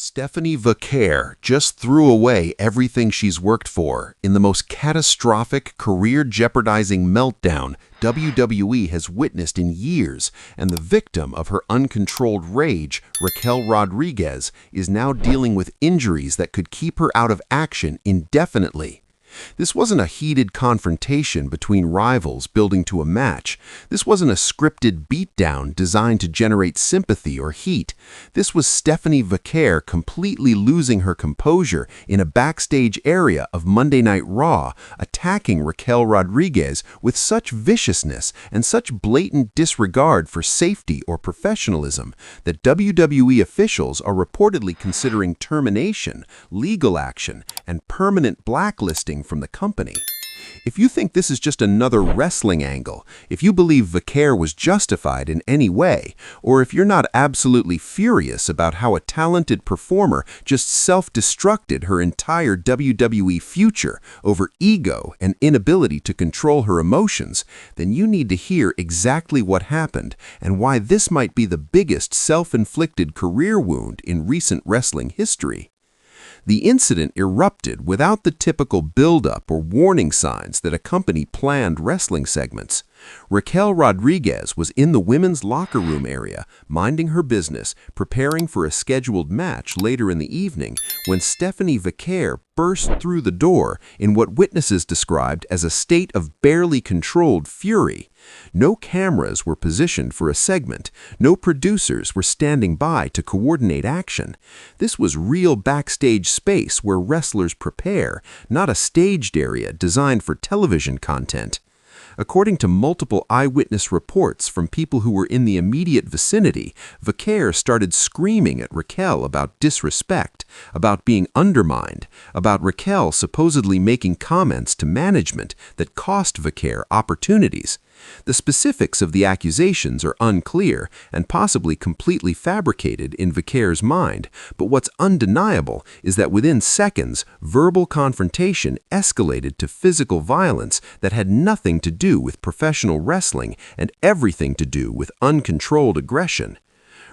Stephanie Vaquer just threw away everything she's worked for in the most catastrophic, career-jeopardizing meltdown WWE has witnessed in years, and the victim of her uncontrolled rage, Raquel Rodriguez, is now dealing with injuries that could keep her out of action indefinitely. This wasn't a heated confrontation between rivals building to a match. This wasn't a scripted beatdown designed to generate sympathy or heat. This was Stephanie Vaquer completely losing her composure in a backstage area of Monday Night Raw, attacking Raquel Rodriguez with such viciousness and such blatant disregard for safety or professionalism that WWE officials are reportedly considering termination, legal action, and permanent blacklisting from the company. If you think this is just another wrestling angle, if you believe Vaquer was justified in any way, or if you're not absolutely furious about how a talented performer just self-destructed her entire WWE future over ego and inability to control her emotions, then you need to hear exactly what happened and why this might be the biggest self-inflicted career wound in recent wrestling history. The incident erupted without the typical build-up or warning signs that accompany planned wrestling segments. Raquel Rodriguez was in the women's locker room area, minding her business, preparing for a scheduled match later in the evening, when Stephanie Vaquer burst through the door in what witnesses described as a state of barely controlled fury. No cameras were positioned for a segment. No producers were standing by to coordinate action. This was real backstage space where wrestlers prepare, not a staged area designed for television content. According to multiple eyewitness reports from people who were in the immediate vicinity, Vaquer started screaming at Raquel about disrespect, about being undermined, about Raquel supposedly making comments to management that cost Vaquer opportunities. The specifics of the accusations are unclear and possibly completely fabricated in Vaquer's mind, but what's undeniable is that within seconds, verbal confrontation escalated to physical violence that had nothing to do with professional wrestling and everything to do with uncontrolled aggression.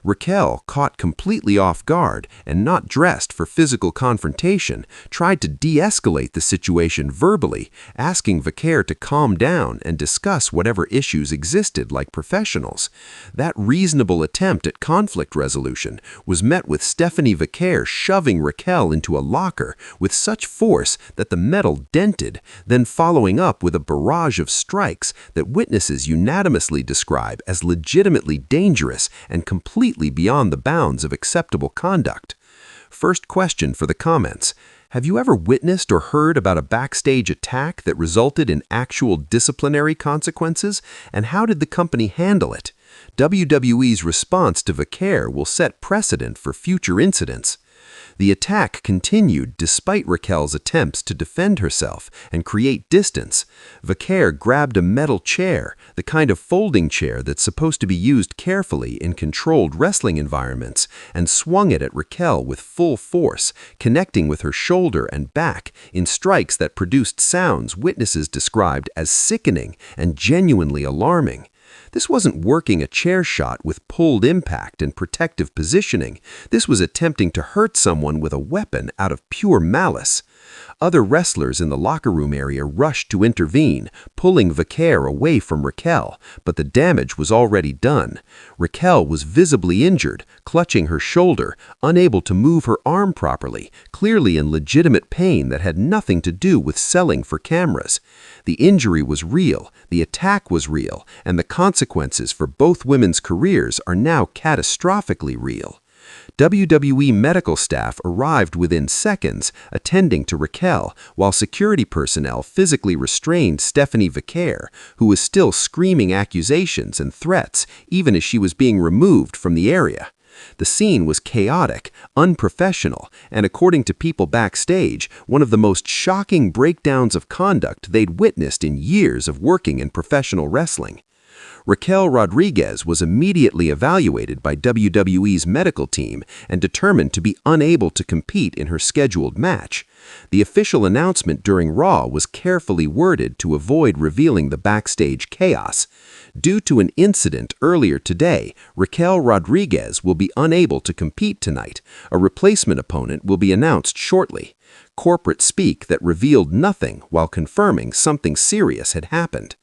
Raquel, caught completely off guard and not dressed for physical confrontation, tried to de-escalate the situation verbally, asking Vaquer to calm down and discuss whatever issues existed like professionals. That reasonable attempt at conflict resolution was met with Stephanie Vaquer shoving Raquel into a locker with such force that the metal dented, then following up with a barrage of strikes that witnesses unanimously describe as legitimately dangerous and completely beyond the bounds of acceptable conduct. First question for the comments. Have you ever witnessed or heard about a backstage attack that resulted in actual disciplinary consequences, and how did the company handle it? WWE's response to Vaquer will set precedent for future incidents. The attack continued despite Raquel's attempts to defend herself and create distance. Vaquer grabbed a metal chair, the kind of folding chair that's supposed to be used carefully in controlled wrestling environments, and swung it at Raquel with full force, connecting with her shoulder and back in strikes that produced sounds witnesses described as sickening and genuinely alarming. This wasn't working a chair shot with pulled impact and protective positioning. This was attempting to hurt someone with a weapon out of pure malice. Other wrestlers in the locker room area rushed to intervene, pulling Vaquer away from Raquel, but the damage was already done. Raquel was visibly injured, clutching her shoulder, unable to move her arm properly, clearly in legitimate pain that had nothing to do with selling for cameras. The injury was real, the attack was real, and the consequences for both women's careers are now catastrophically real. WWE medical staff arrived within seconds, attending to Raquel, while security personnel physically restrained Stephanie Vaquer, who was still screaming accusations and threats even as she was being removed from the area. The scene was chaotic, unprofessional, and according to people backstage, one of the most shocking breakdowns of conduct they'd witnessed in years of working in professional wrestling. Raquel Rodriguez was immediately evaluated by WWE's medical team and determined to be unable to compete in her scheduled match. The official announcement during Raw was carefully worded to avoid revealing the backstage chaos. Due to an incident earlier today, Raquel Rodriguez will be unable to compete tonight. A replacement opponent will be announced shortly. Corporate speak that revealed nothing while confirming something serious had happened.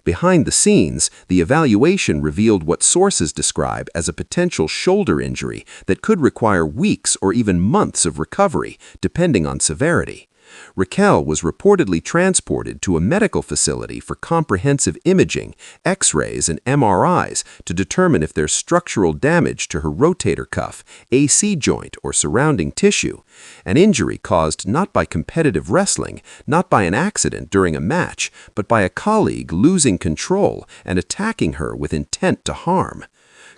Behind the scenes, the evaluation revealed what sources describe as a potential shoulder injury that could require weeks or even months of recovery, depending on severity. Raquel was reportedly transported to a medical facility for comprehensive imaging, X-rays, and MRIs to determine if there's structural damage to her rotator cuff, AC joint, or surrounding tissue, an injury caused not by competitive wrestling, not by an accident during a match, but by a colleague losing control and attacking her with intent to harm.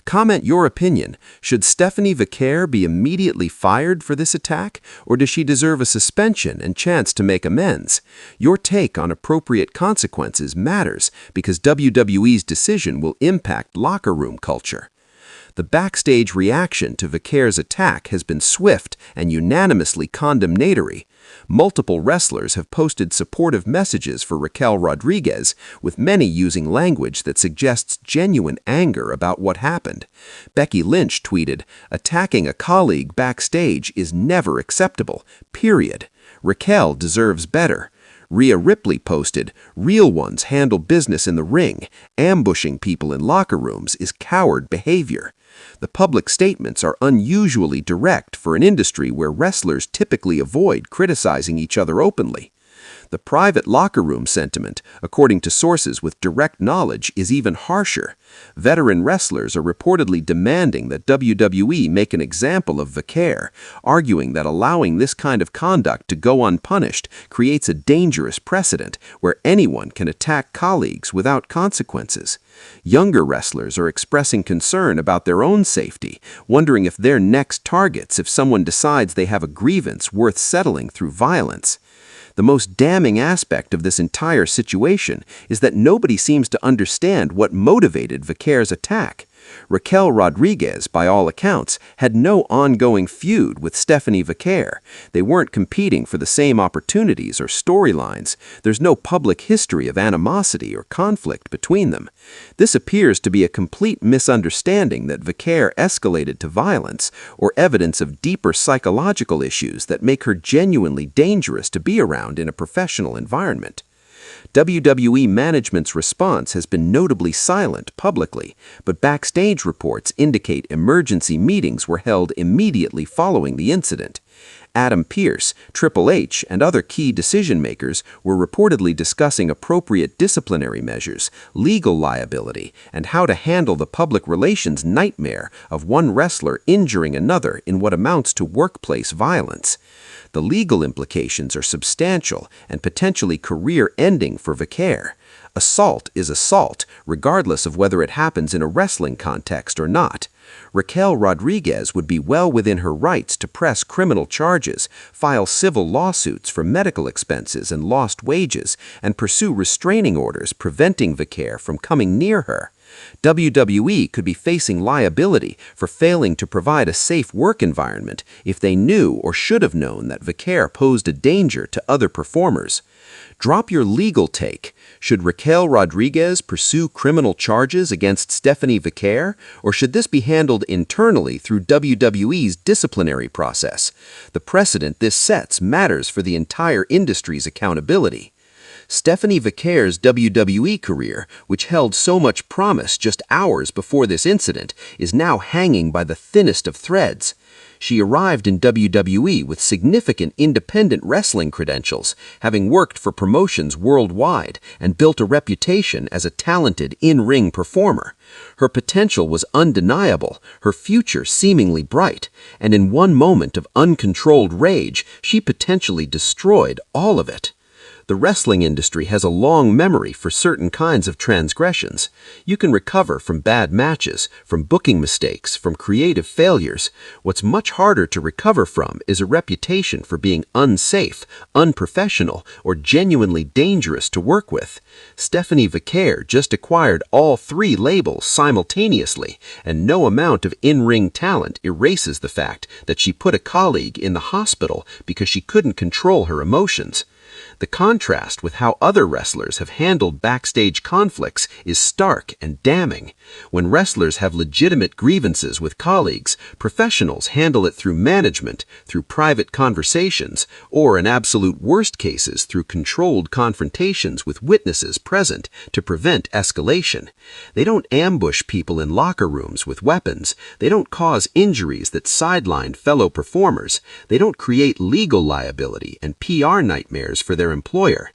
Comment your opinion. Should Stephanie Vaquer be immediately fired for this attack, or does she deserve a suspension and chance to make amends? Your take on appropriate consequences matters because WWE's decision will impact locker room culture. The backstage reaction to Vaquer's attack has been swift and unanimously condemnatory. Multiple wrestlers have posted supportive messages for Raquel Rodriguez, with many using language that suggests genuine anger about what happened. Becky Lynch tweeted, "Attacking a colleague backstage is never acceptable, period. Raquel deserves better." Rhea Ripley posted, "Real ones handle business in the ring. Ambushing people in locker rooms is coward behavior." The public statements are unusually direct for an industry where wrestlers typically avoid criticizing each other openly. The private locker room sentiment, according to sources with direct knowledge, is even harsher. Veteran wrestlers are reportedly demanding that WWE make an example of Vaquer, arguing that allowing this kind of conduct to go unpunished creates a dangerous precedent where anyone can attack colleagues without consequences. Younger wrestlers are expressing concern about their own safety, wondering if they're next targets if someone decides they have a grievance worth settling through violence. The most damning aspect of this entire situation is that nobody seems to understand what motivated Vaquer's attack. Raquel Rodriguez, by all accounts, had no ongoing feud with Stephanie Vaquer. They weren't competing for the same opportunities or storylines. There's no public history of animosity or conflict between them. This appears to be a complete misunderstanding that Vaquer escalated to violence, or evidence of deeper psychological issues that make her genuinely dangerous to be around in a professional environment. WWE management's response has been notably silent publicly, but backstage reports indicate emergency meetings were held immediately following the incident. Adam Pearce, Triple H, and other key decision-makers were reportedly discussing appropriate disciplinary measures, legal liability, and how to handle the public relations nightmare of one wrestler injuring another in what amounts to workplace violence. The legal implications are substantial and potentially career-ending for Vaquer. Assault is assault, regardless of whether it happens in a wrestling context or not. Raquel Rodriguez would be well within her rights to press criminal charges, file civil lawsuits for medical expenses and lost wages, and pursue restraining orders preventing Vaquer from coming near her. WWE could be facing liability for failing to provide a safe work environment if they knew or should have known that Vaquer posed a danger to other performers. Drop your legal take. Should Raquel Rodriguez pursue criminal charges against Stephanie Vaquer, or should this be handled internally through WWE's disciplinary process? The precedent this sets matters for the entire industry's accountability. Stephanie Vaquer's WWE career, which held so much promise just hours before this incident, is now hanging by the thinnest of threads. She arrived in WWE with significant independent wrestling credentials, having worked for promotions worldwide and built a reputation as a talented in-ring performer. Her potential was undeniable, her future seemingly bright, and in one moment of uncontrolled rage, she potentially destroyed all of it. The wrestling industry has a long memory for certain kinds of transgressions. You can recover from bad matches, from booking mistakes, from creative failures. What's much harder to recover from is a reputation for being unsafe, unprofessional, or genuinely dangerous to work with. Stephanie Vaquer just acquired all 3 labels simultaneously, and no amount of in-ring talent erases the fact that she put a colleague in the hospital because she couldn't control her emotions. The contrast with how other wrestlers have handled backstage conflicts is stark and damning. When wrestlers have legitimate grievances with colleagues, professionals handle it through management, through private conversations, or in absolute worst cases through controlled confrontations with witnesses present to prevent escalation. They don't ambush people in locker rooms with weapons. They don't cause injuries that sideline fellow performers. They don't create legal liability and PR nightmares for their employer.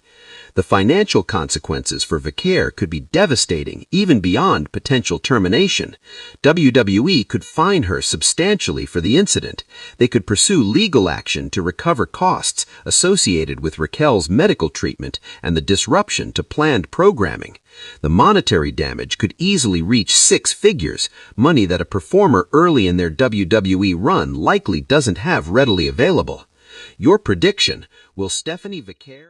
The financial consequences for Vaquer could be devastating, even beyond potential termination. WWE could fine her substantially for the incident. They could pursue legal action to recover costs associated with Raquel's medical treatment and the disruption to planned programming. The monetary damage could easily reach 6 figures, money that a performer early in their WWE run likely doesn't have readily available. Your prediction: will Stephanie Vaquer